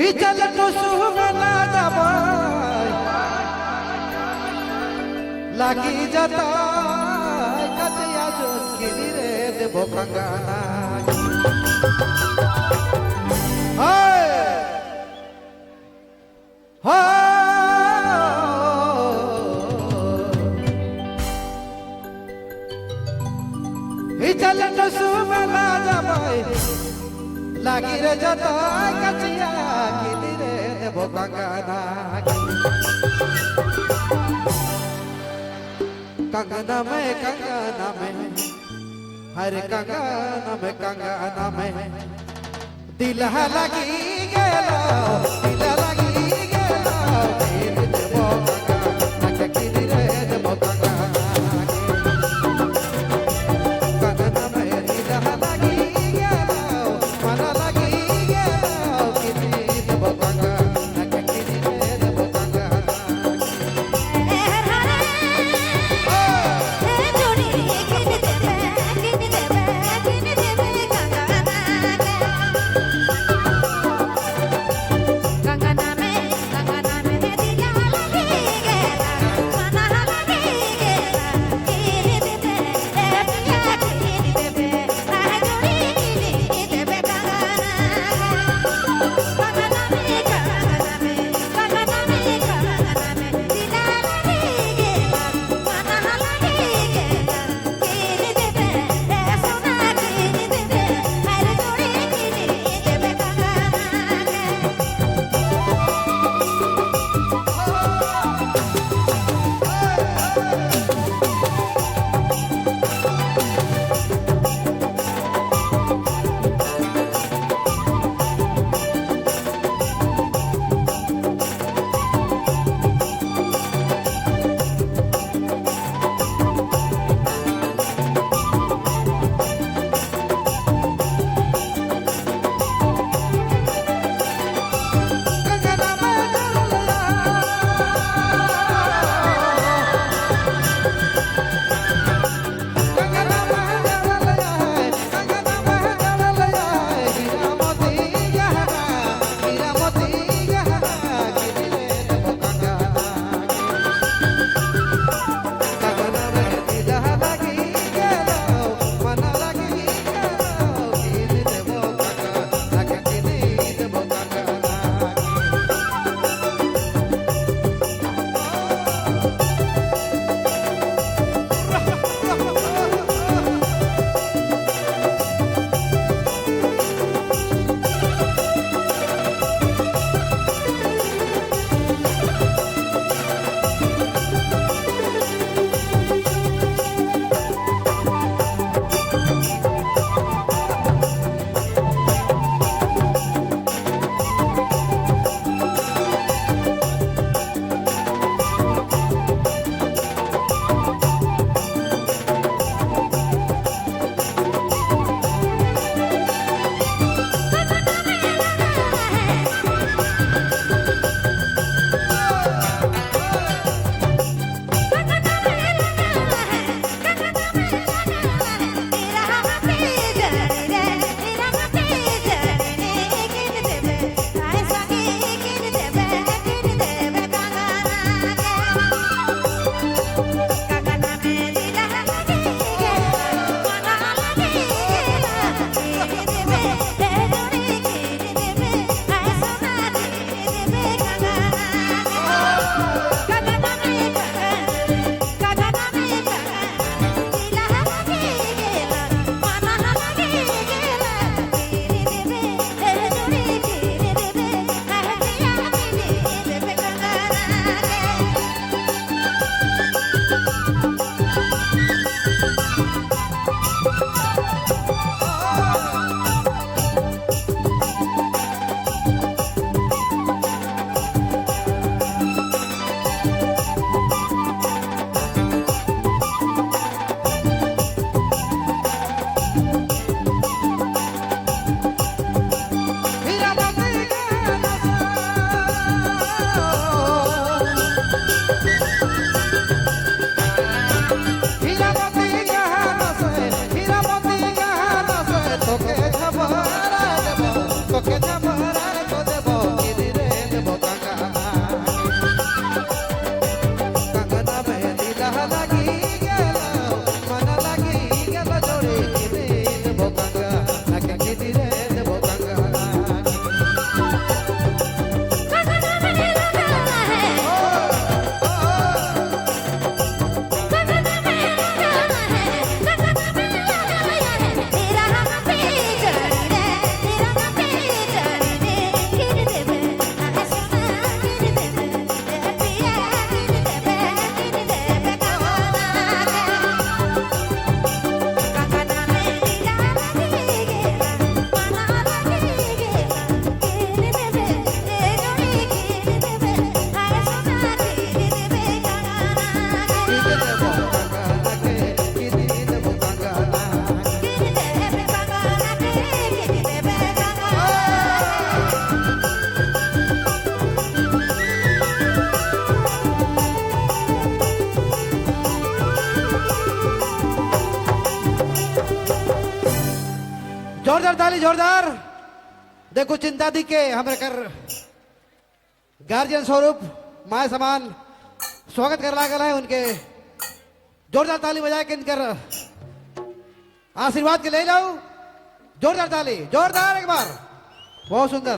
চল টুসু মেলা যাবাই লাগি যাতা কাটিয়া জোন কিনি রে দেব কাঙ্গানা চল টুসু মেলা যাবাই লাগি রে যাতা কাটিয়া কিনি রে দেব কাঙ্গানা कंगना में हर कंगना में दिल लगी गेला दिल लगी गेला दिल देबो कंगना किनी रे देबो कंगना में दिल लगी गेला मन लगी गेला किनी देबो कंगना किनी रे देबो जोरदार ताली जोरदार। देखो चिंता दी के हमारे कर गार्जियन स्वरूप माय समान स्वागत कर लागल है उनके जोरदार ताली बजाए के इनकर आशीर्वाद के ले जाओ। जोरदार ताली जोरदार एक बार बहुत सुंदर।